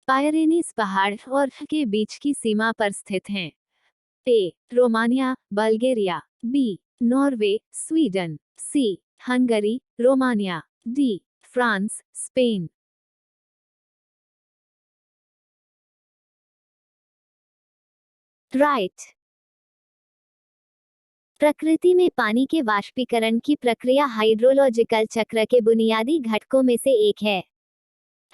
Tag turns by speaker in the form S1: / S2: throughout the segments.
S1: Pyrenees पहाड़ और के बीच की सीमा पर स्थित हैं। A. Romania, Bulgaria. B. Norway, Sweden. C. Hungary, Romania. D. France, Spain. Right. प्रकृति में पानी के वाष्पीकरण की प्रक्रिया हाइड्रोलॉजिकल चक्र के बुनियादी घटकों में से एक है।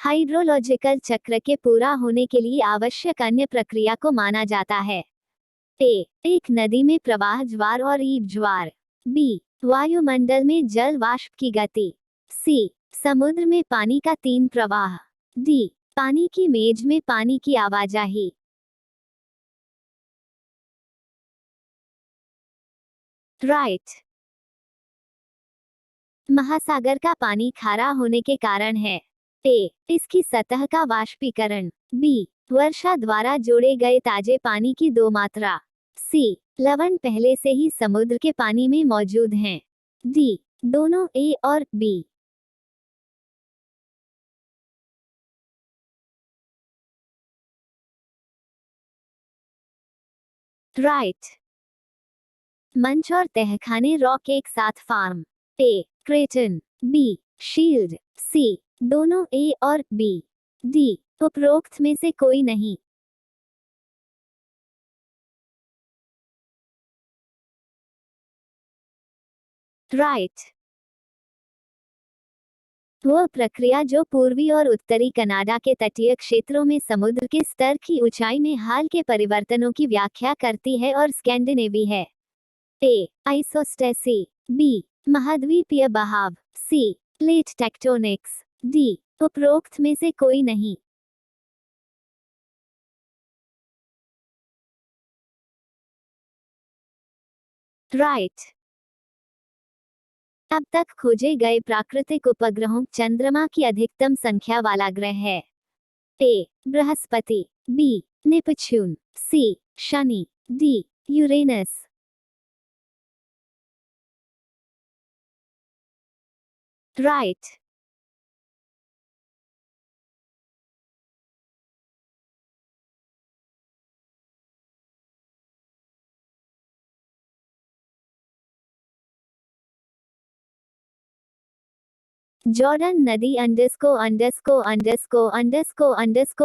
S1: हाइड्रोलॉजिकल चक्र के पूरा होने के लिए आवश्यक अन्य प्रक्रिया को माना जाता है। ए. एक नदी में प्रवाह ज्वार और ईब ज्वार। बी. वायुमंडल में जल वाष्प की गति। सी. समुद्र में पानी का तीन प्रवाह। डी. पानी की मेज में पानी की आवाजाही। राइट। महासागर का पानी खारा होने के कारण है। ए. इसकी सतह का वाष्पीकरण। बी. वर्षा द्वारा जोड़े गए ताजे पानी की दो मात्रा। सी. लवण पहले से ही समुद्र के पानी में मौजूद हैं। डी. दोनों ए और बी। राइट। मंच और तहखाने रॉक एक साथ फार्म। ए. क्रेटन। बी. शील्ड। सी. दोनों ए और बी। डी. उपरोक्त में से कोई नहीं। राइट। वह प्रक्रिया जो पूर्वी और उत्तरी कनाडा के तटीय क्षेत्रों में समुद्र के स्तर की ऊंचाई में हाल के परिवर्तनों की व्याख्या करती है और स्कैंडिनेवी है। ए. आइसोस्टेसी। बी. महाद्वीपीय बहाव। सी. Plate tectonics. डी. उपरोक्त में से कोई नहीं। राइट। अब तक खोजे गए प्राकृतिक उपग्रहों चंद्रमा की अधिकतम संख्या वाला ग्रह है। ए. बृहस्पति। बी. नेपच्यून। सी. शनि। डी. यूरेनस। राइट। जॉर्डन नदी अंडस्को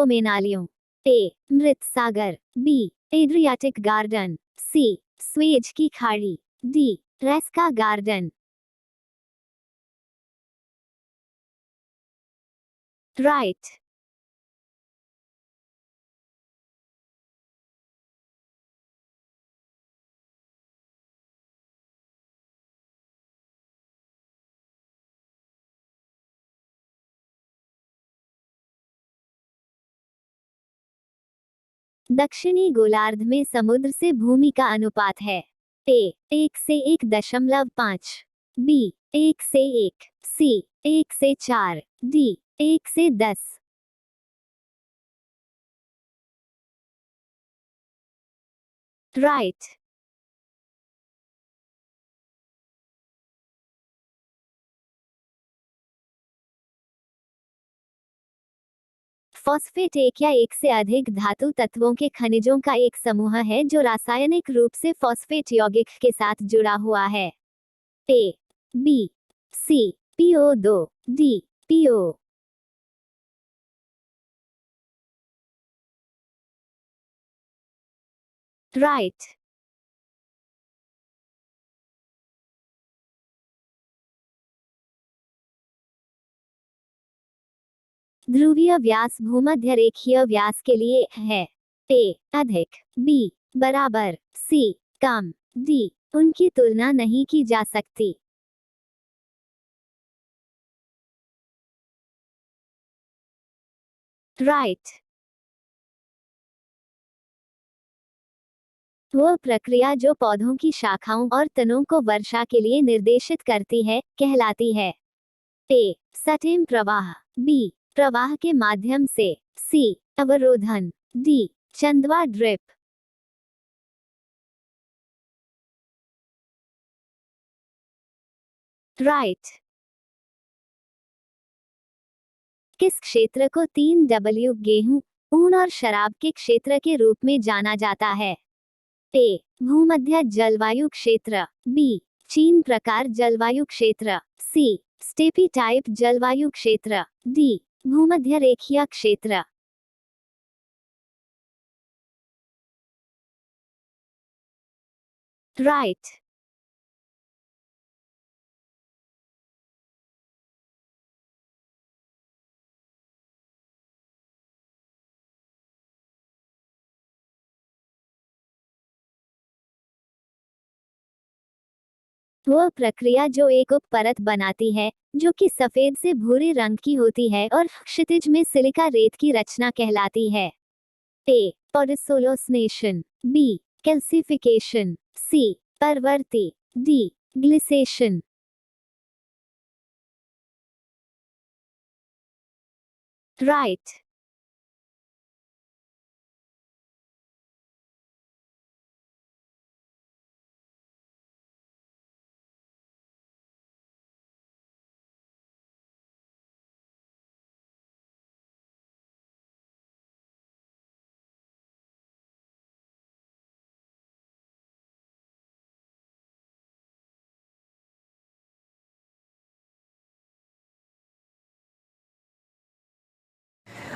S1: में नालियों। ए. मृत सागर। बी. एड्रियाटिक गार्डन। सी. स्वेज की खाड़ी। डी. रेस्का गार्डन। राइट। दक्षिणी गोलार्ध में समुद्र से भूमि का अनुपात है। ए. 1 से 1.5। बी. 1 से 1। सी. 1 से 4। डी. 1 से 10। राइट। फॉस्फेट एक या एक से अधिक धातु तत्वों के खनिजों का एक समूह है जो रासायनिक रूप से फॉस्फेट यौगिक के साथ जुड़ा हुआ है। ए. बी. सी. PO2। डी. PO। राइट। ध्रुवीय व्यास भूमध्य रेखीय व्यास के लिए है। ए. अधिक। बी. बराबर। सी. कम। डी. उनकी तुलना नहीं की जा सकती। राइट। वह प्रक्रिया जो पौधों की शाखाओं और तनों को वर्षा के लिए निर्देशित करती है कहलाती है। ए. सटेम प्रवाह। बी. प्रवाह के माध्यम से। सी. अवरोधन। डी. चंदवा ड्रिप। राइट। किस क्षेत्र को 3 W गेहूं ऊन और शराब के क्षेत्र के रूप में जाना जाता है। ए भूमध्य जलवायु क्षेत्र, बी चीन प्रकार जलवायु क्षेत्र, सी स्टेपी टाइप जलवायु क्षेत्र, डी भूमध्य रेखीय क्षेत्र। राइट। वह प्रक्रिया जो एक उप परत बनाती है जो कि सफेद से भूरे रंग की होती है और क्षितिज में सिलिका रेत की रचना कहलाती है। ए पोडिसोलोसनेशन, बी कैल्सिफिकेशन, सी परवर्ती, D glaciation. Right.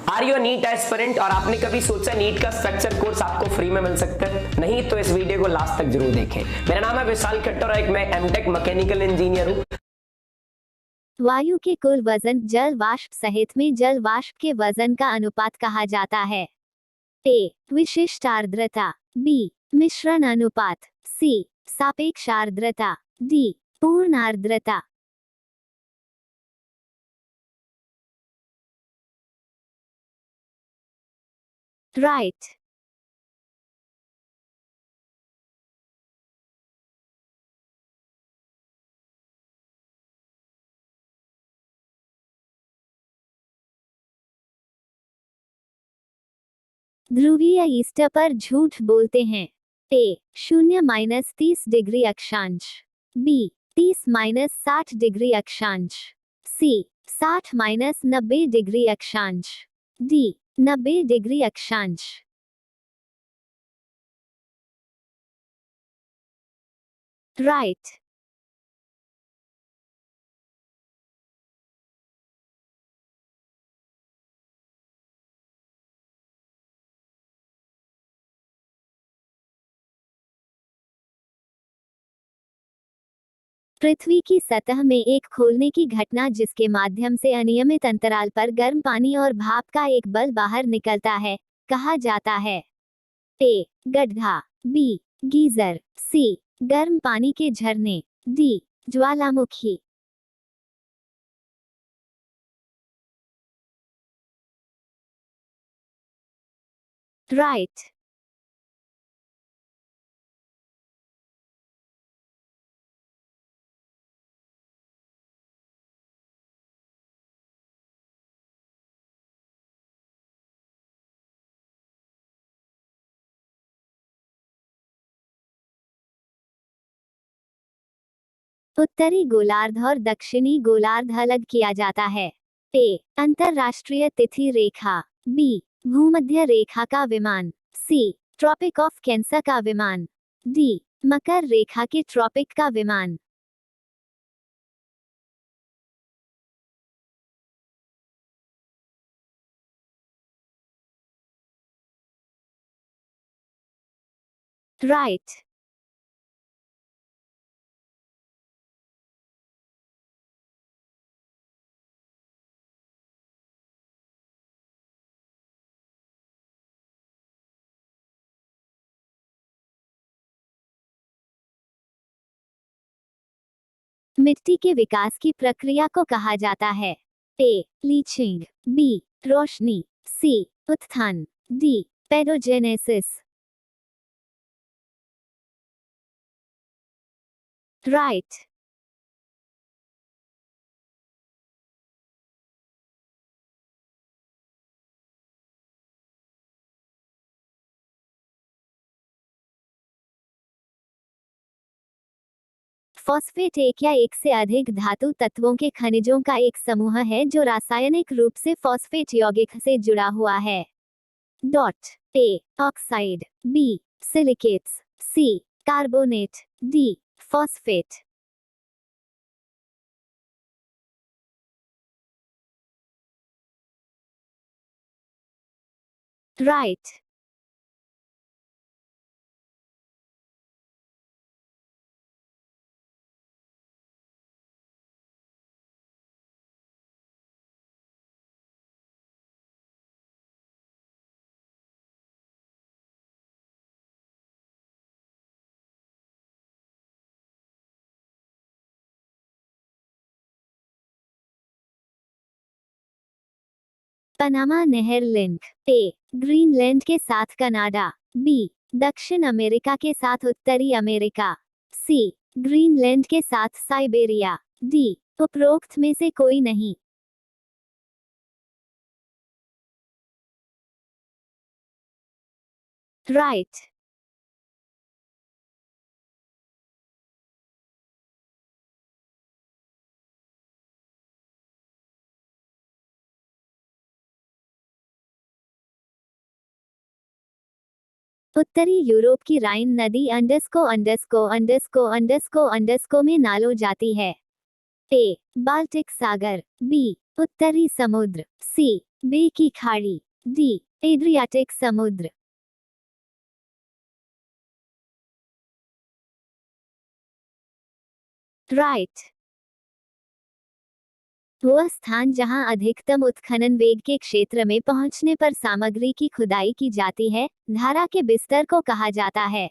S2: Are you NEET aspirant और आपने कभी सोचा नीट का स्ट्रक्चर कोर्स आपको फ्री में मिल सकता है? नहीं तो इस वीडियो को लास्ट तक जरूर देखें। मेरा नाम है विशाल खट्टर और एक मैं एमटेक मैकेनिकल इंजीनियर हूं।
S1: वायु के कुल वजन जल वाष्प सहित में जल वाष्प के वजन का अनुपात कहा जाता है। ए विशिष्ट आर्द्रता, बी मिश्रण अनुपात, सी सापेक्ष आर्द्रता, डी पूर्ण आर्द्रता। राइट। ध्रुवीय ईस्ट पर झूठ बोलते हैं। ए 0-30 डिग्री अक्षांश, बी 30-60 डिग्री अक्षांश, सी 60-90 डिग्री अक्षांश, डी 90 डिग्री अक्षांश। राइट। पृथ्वी की सतह में एक खोलने की घटना जिसके माध्यम से अनियमित अंतराल पर गर्म पानी और भाप का एक बल बाहर निकलता है कहा जाता है। ए गड्ढा, बी गीजर, सी गर्म पानी के झरने, डी ज्वालामुखी। राइट। उत्तरी गोलार्ध और दक्षिणी गोलार्ध अलग किया जाता है। ए अंतरराष्ट्रीय तिथि रेखा, बी भूमध्य रेखा का विमान, सी ट्रॉपिक ऑफ कैंसर का विमान, डी मकर रेखा के ट्रॉपिक का विमान। राइट। मिट्टी के विकास की प्रक्रिया को कहा जाता है। ए लीचिंग, बी रोशनी, सी उत्थान, डी पेडोजेनेसिस। राइट। फॉस्फेट एक या एक से अधिक धातु तत्वों के खनिजों का एक समूह है जो रासायनिक रूप से फॉस्फेट यौगिक से जुड़ा हुआ है। Dot A oxide, B silicates, C carbonate, D phosphate. Right. Panama नहर लिंक, ए ग्रीनलैंड के साथ कनाडा, बी दक्षिण अमेरिका के साथ उत्तरी अमेरिका, सी ग्रीनलैंड के साथ साइबेरिया, डी उपरोक्त में से कोई नहीं। राइट। उत्तरी यूरोप की राइन नदी अंडस्को में नालो जाती है। ए बाल्टिक सागर, बी उत्तरी समुद्र, सी बे की खाड़ी, डी एड्रियाटिक समुद्र। राइट। वह स्थान जहां अधिकतम उत्खनन वेग के क्षेत्र में पहुंचने पर सामग्री की खुदाई की जाती है, धारा के बिस्तर को कहा जाता है।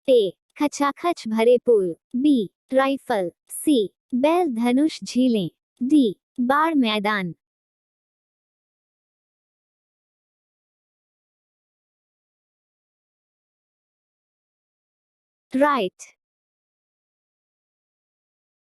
S1: ए खचाखच भरे पुल, बी राइफल, सी बैल धनुष झीलें, डी बाढ़ मैदान। राइट।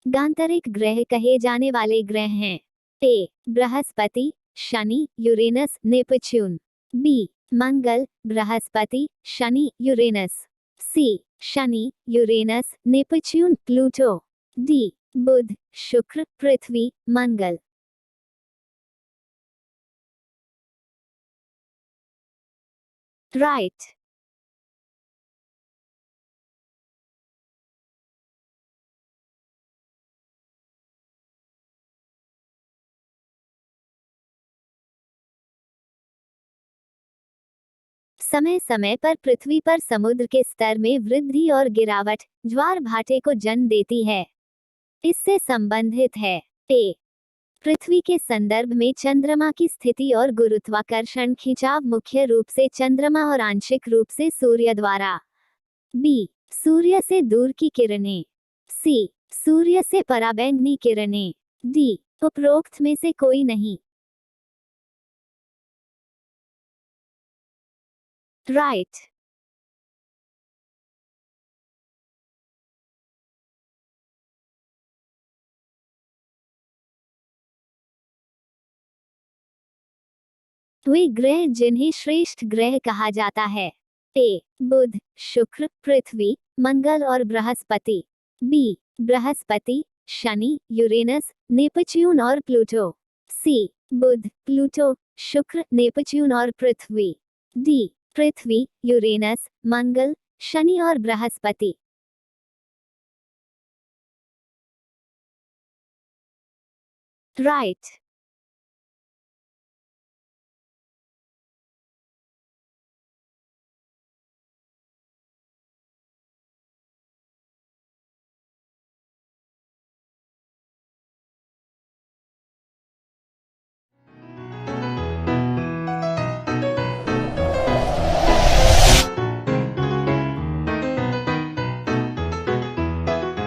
S1: गांतरिक ग्रह कहे जाने वाले ग्रह हैं। ए बृहस्पति, शनि, यूरेनस, नेपच्यून, बी मंगल, बृहस्पति, शनि, यूरेनस, सी शनि, यूरेनस, नेपच्यून, प्लूटो, डी बुध, शुक्र, पृथ्वी, मंगल। राइट। समय समय पर पृथ्वी पर समुद्र के स्तर में वृद्धि और गिरावट ज्वार भाटे को जन्म देती है। इससे संबंधित है। ए पृथ्वी के संदर्भ में चंद्रमा की स्थिति और गुरुत्वाकर्षण खिंचाव मुख्य रूप से चंद्रमा और आंशिक रूप से सूर्य द्वारा, बी सूर्य से दूर की किरणें, सी सूर्य से पराबैंगनी किरणें, डी उपरोक्त में से कोई नहीं। राइट। वे ग्रह जिन्हें श्रेष्ठ ग्रह कहा जाता है। ए बुध, शुक्र, पृथ्वी, मंगल और बृहस्पति, बी बृहस्पति, शनि, यूरेनस, नेपच्यून और प्लूटो, सी बुध, प्लूटो, शुक्र, नेपच्यून और पृथ्वी, डी पृथ्वी, यूरेनस, मंगल, शनि और बृहस्पति। राइट।